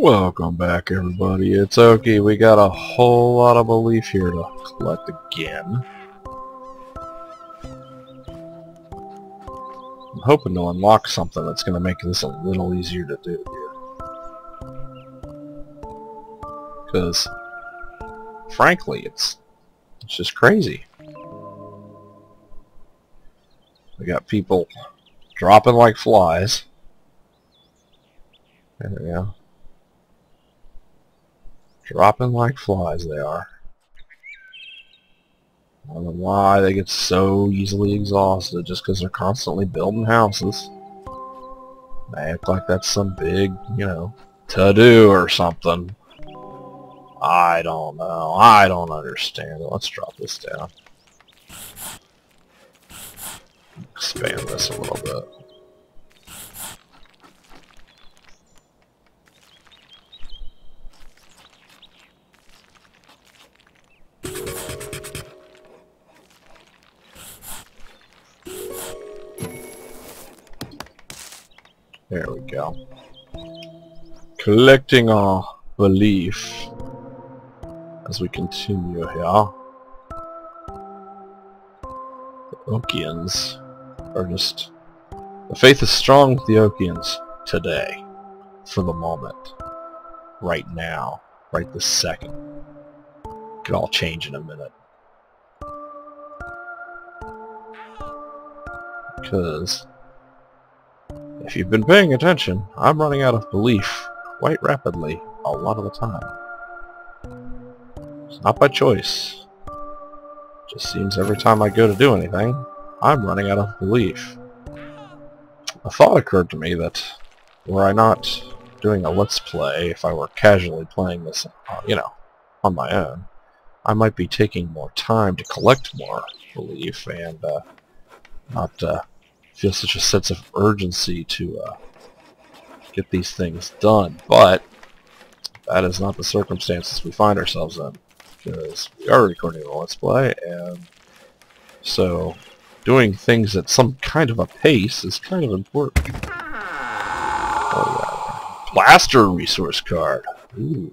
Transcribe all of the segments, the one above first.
Welcome back, everybody. It's Oki. We got a whole lot of belief here to collect again. I'm hoping to unlock something that's going to make this a little easier to do here. Because, frankly, it's just crazy. We got people dropping like flies. There we go. Dropping like flies they are. I don't know why they get so easily exhausted just because they're constantly building houses. They act like that's some big, to-do or something. I don't know. I don't understand it. Let's drop this down. Expand this a little bit. There we go. Collecting our belief as we continue here. The Okians are just... The faith is strong with the Okians today. For the moment. Right now. Right this second. Could all change in a minute. Because... if you've been paying attention, I'm running out of belief quite rapidly a lot of the time. It's not by choice. It just seems every time I go to do anything, I'm running out of belief. A thought occurred to me that were I not doing a let's play, if I were casually playing this, on my own, I might be taking more time to collect more belief and not feel such a sense of urgency to get these things done, but that is not the circumstances we find ourselves in, because we are recording a Let's Play, and so doing things at some kind of a pace is kind of important. Oh, yeah. Plaster resource card. Ooh.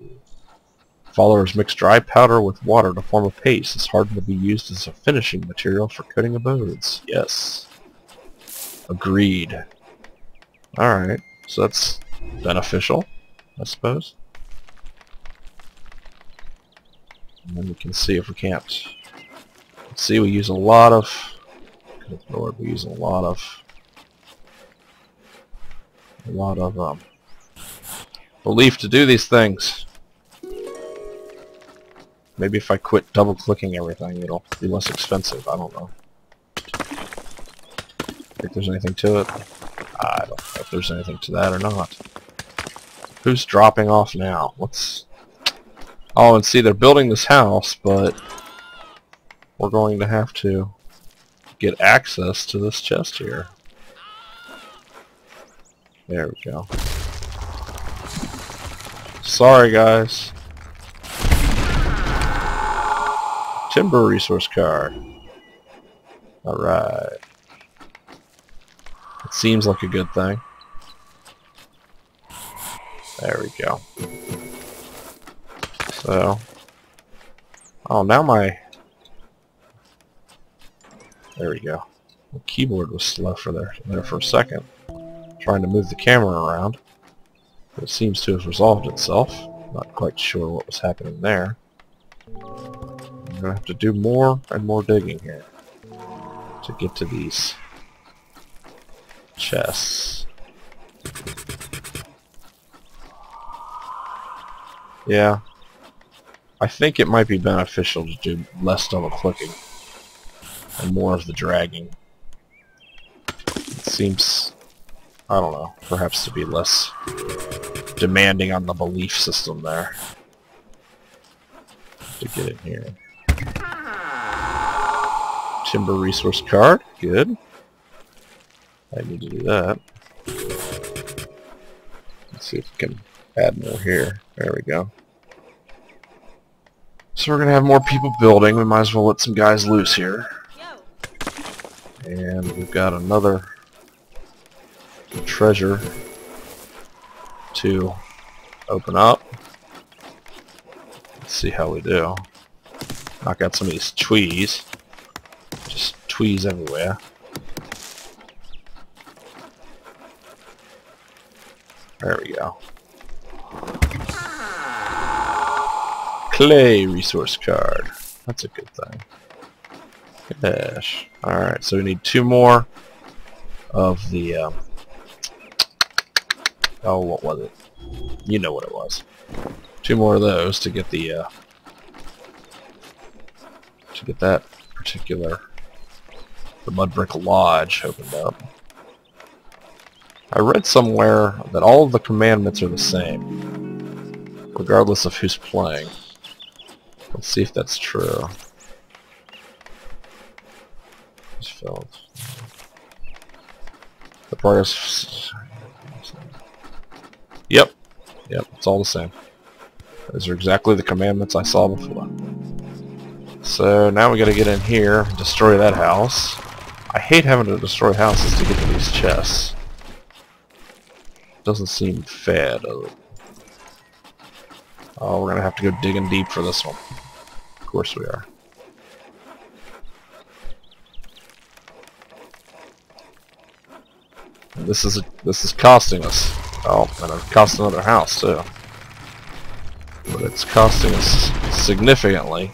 Followers mix dry powder with water to form a paste. It's hardened to be used as a finishing material for coating abodes. Yes. Agreed. Alright, so that's beneficial, I suppose. And then we can see if we can't... Let's see, we use a lot of... Good Lord, we use a lot of belief to do these things. Maybe if I quit double-clicking everything, it'll be less expensive. I don't know. Think there's anything to it? I don't know if there's anything to that or not. Who's dropping off now? What's... Oh, and see, they're building this house, but we're going to have to get access to this chest here. There we go. Sorry, guys. Timber resource card. Alright. It seems like a good thing. There we go. So... Oh, now my... There we go. The keyboard was slow there for a second. Trying to move the camera around. But it seems to have resolved itself. Not quite sure what was happening there. I'm going to have to do more and more digging here to get to these chests. Yeah. I think it might be beneficial to do less double clicking and more of the dragging. It seems, I don't know, perhaps to be less demanding on the belief system there. To get in here. Timber resource card, good. I need to do that. Let's see if we can add more here. There we go. So we're going to have more people building. We might as well let some guys loose here. And we've got another treasure to Open up. Let's see how we do. Knock out some of these tweez. Just tweez everywhere. There we go. Clay resource card. That's a good thing. Dash. Alright, so we need 2 more of the, oh, what was it? You know what it was. 2 more of those to get the, to get that particular, the Mudbrick Lodge opened up. I read somewhere that all of the commandments are the same, regardless of who's playing. Let's see if that's true. It's filled. The progress. Yep, it's all the same. Those are exactly the commandments I saw before. So now we gotta get in here, destroy that house. I hate having to destroy houses to get to these chests. Doesn't seem fair, does it? Oh, we're gonna have to go digging deep for this one. Of course we are. And this is costing us. Oh, and it cost another house too. But it's costing us significantly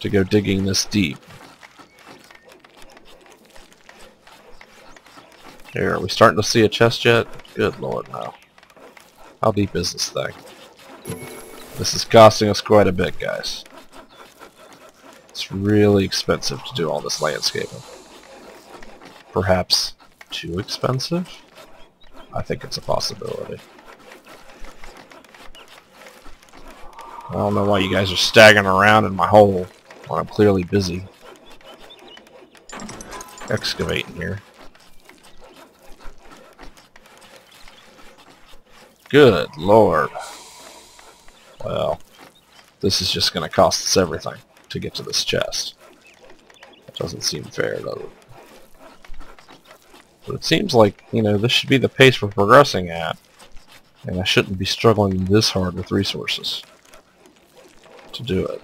to go digging this deep. Here, are we starting to see a chest yet? Good lord, no. How deep is this thing? This is costing us quite a bit, guys. It's really expensive to do all this landscaping. Perhaps too expensive? I think it's a possibility. I don't know why you guys are staggering around in my hole when I'm clearly busy excavating here. Good lord. Well, this is just going to cost us everything to get to this chest. That doesn't seem fair, does it? But it seems like, you know, this should be the pace we're progressing at, and I shouldn't be struggling this hard with resources to do it.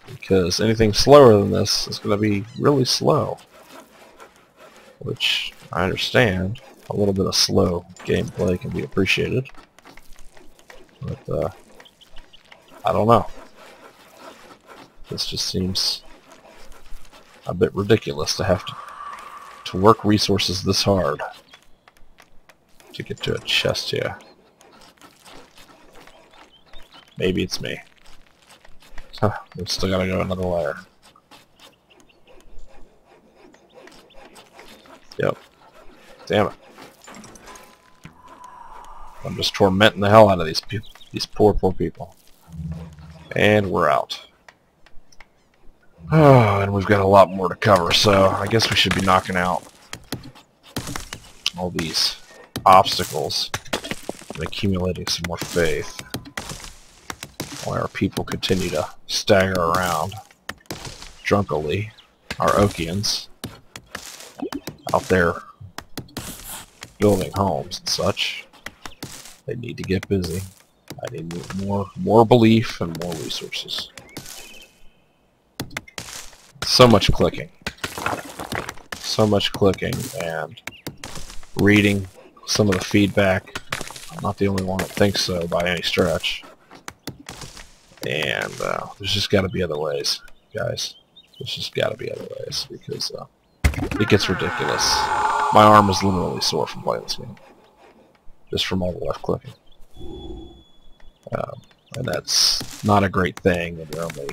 Because anything slower than this is going to be really slow. Which, I understand, a little bit of slow gameplay can be appreciated. But, I don't know. This just seems a bit ridiculous to have to work resources this hard to get to a chest here. Maybe it's me. We've still gotta go another layer. Yep. Damn it. I'm just tormenting the hell out of these poor people. And we're out. Oh, and we've got a lot more to cover, so I guess we should be knocking out all these obstacles and accumulating some more faith while our people continue to stagger around drunkily, our Okians, out there building homes and such. They need to get busy. I need more belief and more resources. So much clicking. So much clicking and reading some of the feedback. I'm not the only one that thinks so by any stretch. And there's just got to be other ways, guys. There's just got to be other ways because it gets ridiculous. My arm is literally sore from playing this game. Just from all the left clicking. And that's not a great thing when you're only,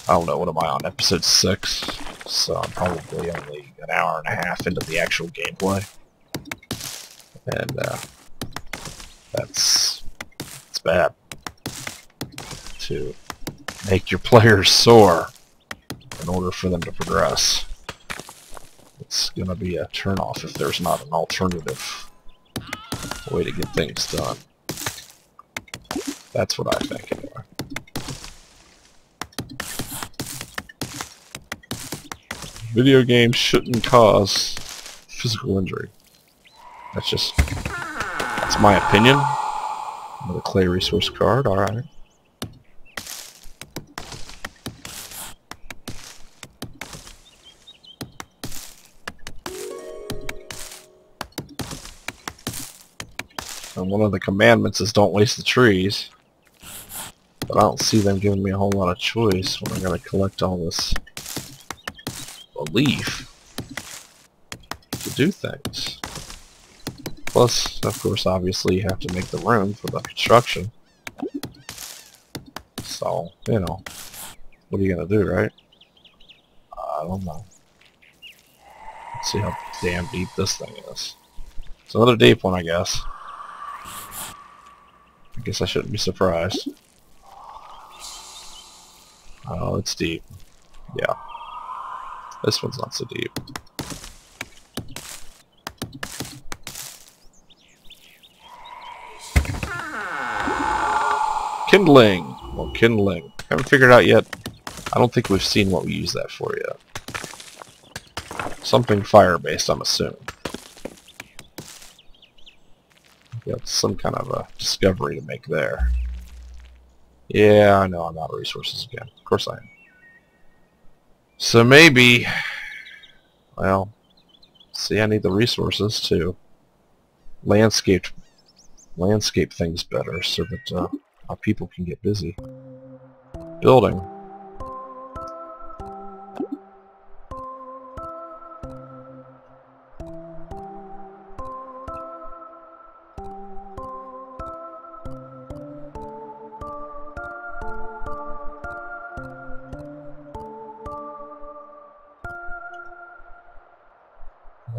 I don't know, what am I on, episode 6? So I'm probably only an hour and a half into the actual gameplay. And it's bad to make your players sore in order for them to progress. It's gonna be a turnoff if there's not an alternative way to get things done. That's what I think, anyway. Video games shouldn't cause physical injury. That's my opinion. Another clay resource card, alright. And one of the commandments is don't waste the trees. But I don't see them giving me a whole lot of choice when I gotta collect all this leaf to do things. Plus, of course, obviously you have to make the room for the construction. So, you know, what are you gonna do, right? I don't know. Let's see how damn deep this thing is. It's another deep one, I guess. I guess I shouldn't be surprised. Oh, it's deep. Yeah. This one's not so deep. Kindling! Well, kindling. Haven't figured out yet. I don't think we've seen what we use that for yet. Something fire-based, I'm assuming. Got some kind of a discovery to make there. Yeah, I know I'm out of resources again. Of course I am. So maybe... Well... See, I need the resources to landscape things better so that our people can get busy building.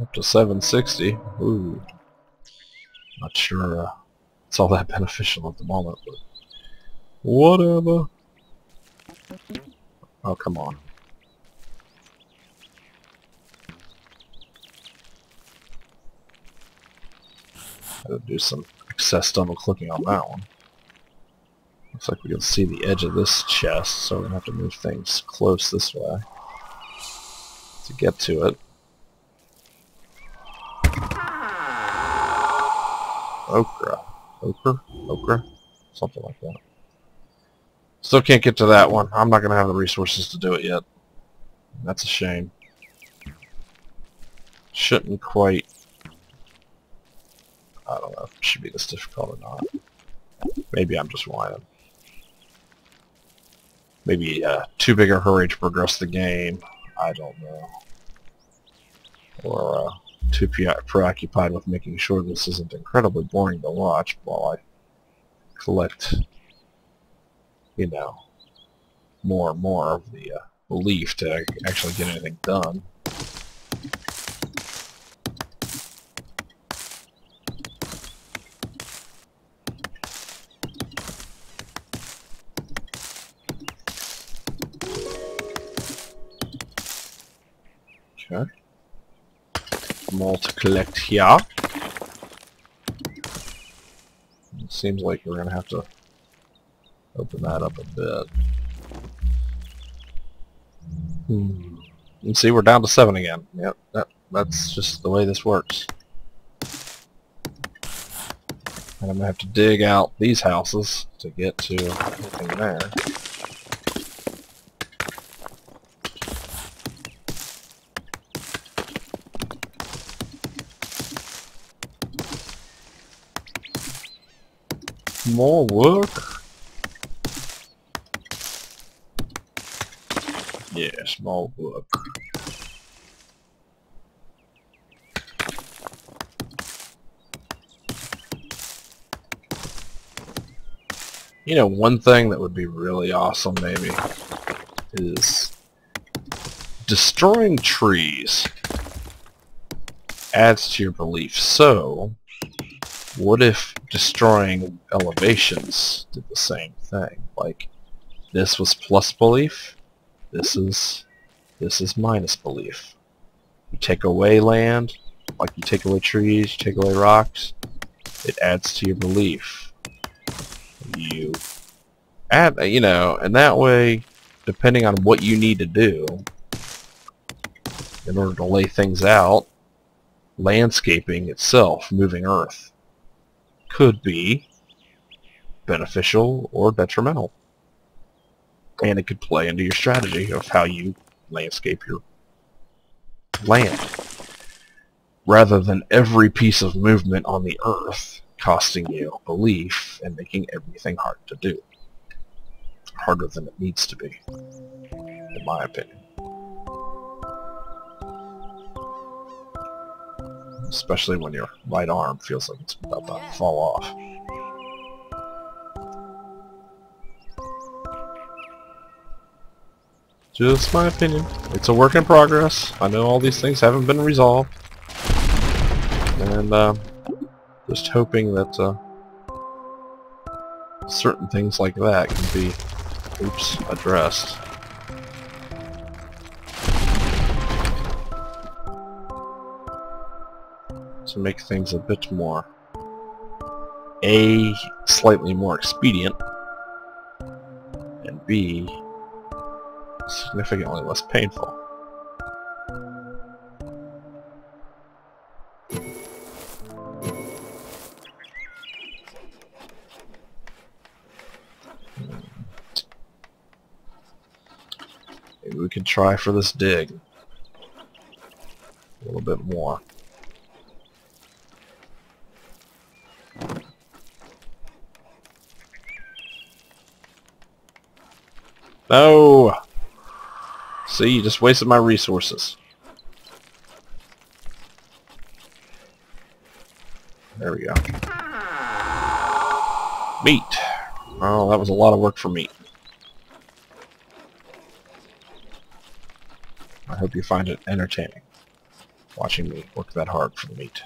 Up to 760. Ooh. Not sure it's all that beneficial at the moment, but whatever. Oh, come on. Gotta do some excess double clicking on that one. Looks like we can see the edge of this chest, so we're gonna have to move things close this way to get to it. Okra, something like that. Still can't get to that one. I'm not gonna have the resources to do it yet. That's a shame. Shouldn't quite. I don't know if it should be this difficult or not. Maybe I'm just whining. Maybe too big a hurry to progress the game. I don't know. Or too preoccupied with making sure this isn't incredibly boring to watch while I collect, you know, more and more of the leaf to actually get anything done. Okay. More to collect here. It seems like we're going to have to open that up a bit. And see, we're down to 7 again. Yep, that's just the way this works. And I'm going to have to dig out these houses to get to anything there. More work? Yes, more work. You know, one thing that would be really awesome maybe is destroying trees adds to your belief. So what if destroying elevations did the same thing? Like, this was plus belief, this is minus belief. You take away land, like you take away trees, you take away rocks, it adds to your belief. You add, you know, and that way, depending on what you need to do in order to lay things out, landscaping itself, moving earth, could be beneficial or detrimental. And it could play into your strategy of how you landscape your land, rather than every piece of movement on the earth costing you belief and making everything hard to do. Harder than it needs to be, in my opinion. Especially when your right arm feels like it's about to fall off. Just my opinion. It's a work in progress. I know all these things haven't been resolved. And just hoping that certain things like that can be, addressed. To make things a bit more, A, slightly more expedient, and B, significantly less painful. Maybe we can try for this dig a little bit more. No! See, you just wasted my resources. There we go. Meat. Oh, that was a lot of work for meat. I hope you find it entertaining, watching me work that hard for the meat.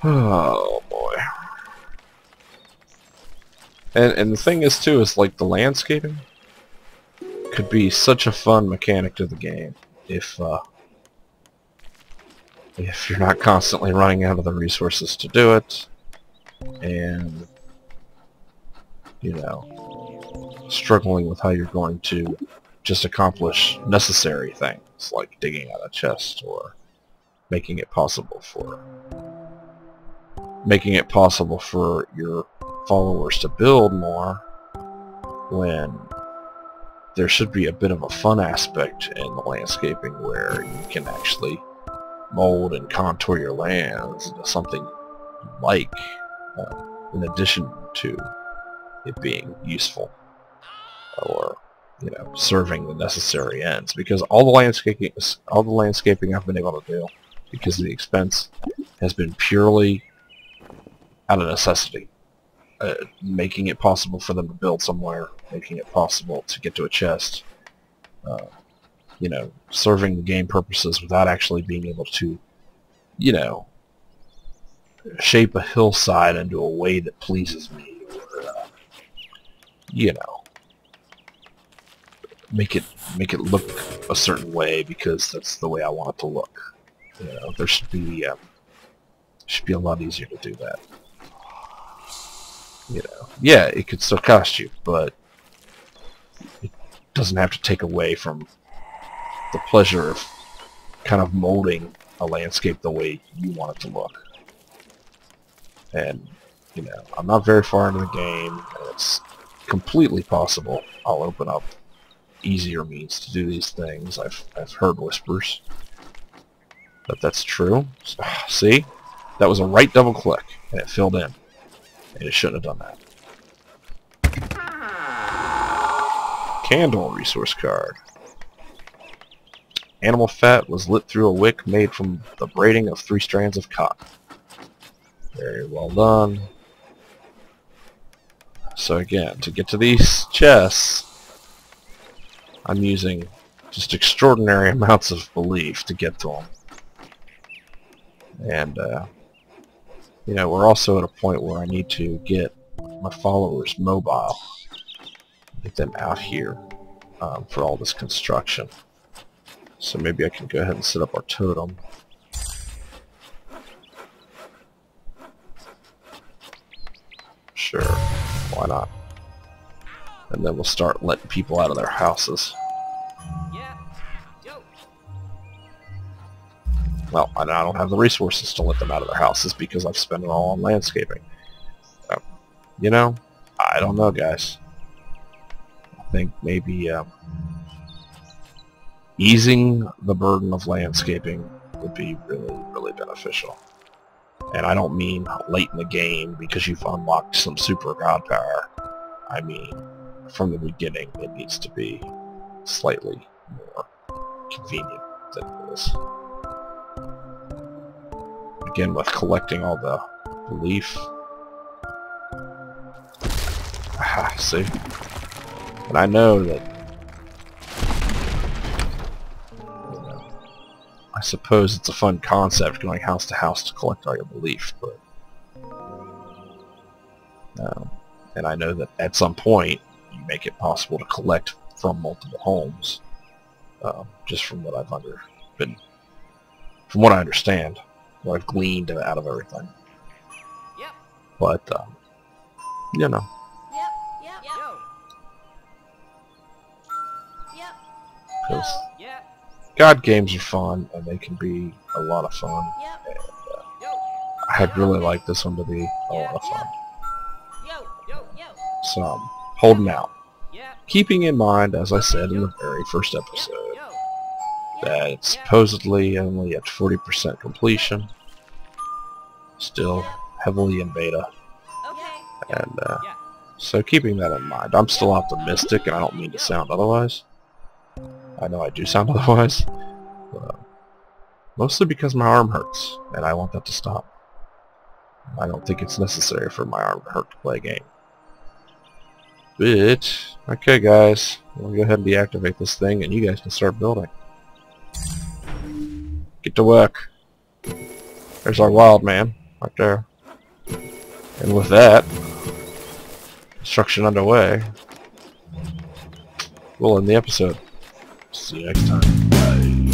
Oh boy. And the thing is too, is like the landscaping could be such a fun mechanic to the game if you're not constantly running out of the resources to do it, and you know, struggling with how you're going to just accomplish necessary things like digging out a chest or making it possible for your followers to build more, when there should be a bit of a fun aspect in the landscaping where you can actually mold and contour your lands into something you like, in addition to it being useful or, you know, serving the necessary ends. Because all the landscaping I've been able to do, because of the expense, has been purely out of necessity. Making it possible for them to build somewhere, making it possible to get to a chest, you know, serving the game purposes without actually being able to, you know, shape a hillside into a way that pleases me, or, you know, make it look a certain way because that's the way I want it to look. You know, there should be a lot easier to do that. You know, yeah, it could still cost you, but it doesn't have to take away from the pleasure of kind of molding a landscape the way you want it to look. And, you know, I'm not very far into the game, and it's completely possible I'll open up easier means to do these things. I've heard whispers that that's true. See? That was a right double click, and it filled in. And it shouldn't have done that. Candle resource card. Animal fat was lit through a wick made from the braiding of 3 strands of cotton. Very well done. So again, to get to these chests, I'm using just extraordinary amounts of belief to get to them. And, you know, we're also at a point where I need to get my followers mobile. Get them out here for all this construction. So maybe I can go ahead and set up our totem. Sure, why not? and then we'll start letting people out of their houses. Well, I don't have the resources to let them out of their houses because I've spent it all on landscaping. You know, I don't know, guys. I think maybe easing the burden of landscaping would be really, really beneficial. And I don't mean late in the game because you've unlocked some super god power. I mean, from the beginning, it needs to be slightly more convenient than it is. Again, with collecting all the leaf. Ah, see? And I know that, you know, I suppose it's a fun concept going house to house to collect all your leaf, but and I know that at some point you make it possible to collect from multiple homes, just from what from what I understand, what I've gleaned out of everything. Yep. But you know. Because God games are fun, and they can be a lot of fun. And I'd really like this one to be a lot of fun. So I'm holding out. Keeping in mind, as I said in the very first episode, that it's supposedly only at 40% completion. Still heavily in beta. And so keeping that in mind, I'm still optimistic, and I don't mean to sound otherwise. I know I do sound otherwise. Mostly because my arm hurts, and I want that to stop. I don't think it's necessary for my arm to hurt to play a game. But, okay guys, we'll go ahead and deactivate this thing, and you guys can start building. Get to work. There's our wild man, right there. And with that, construction underway, we'll end the episode. See you next time. Bye.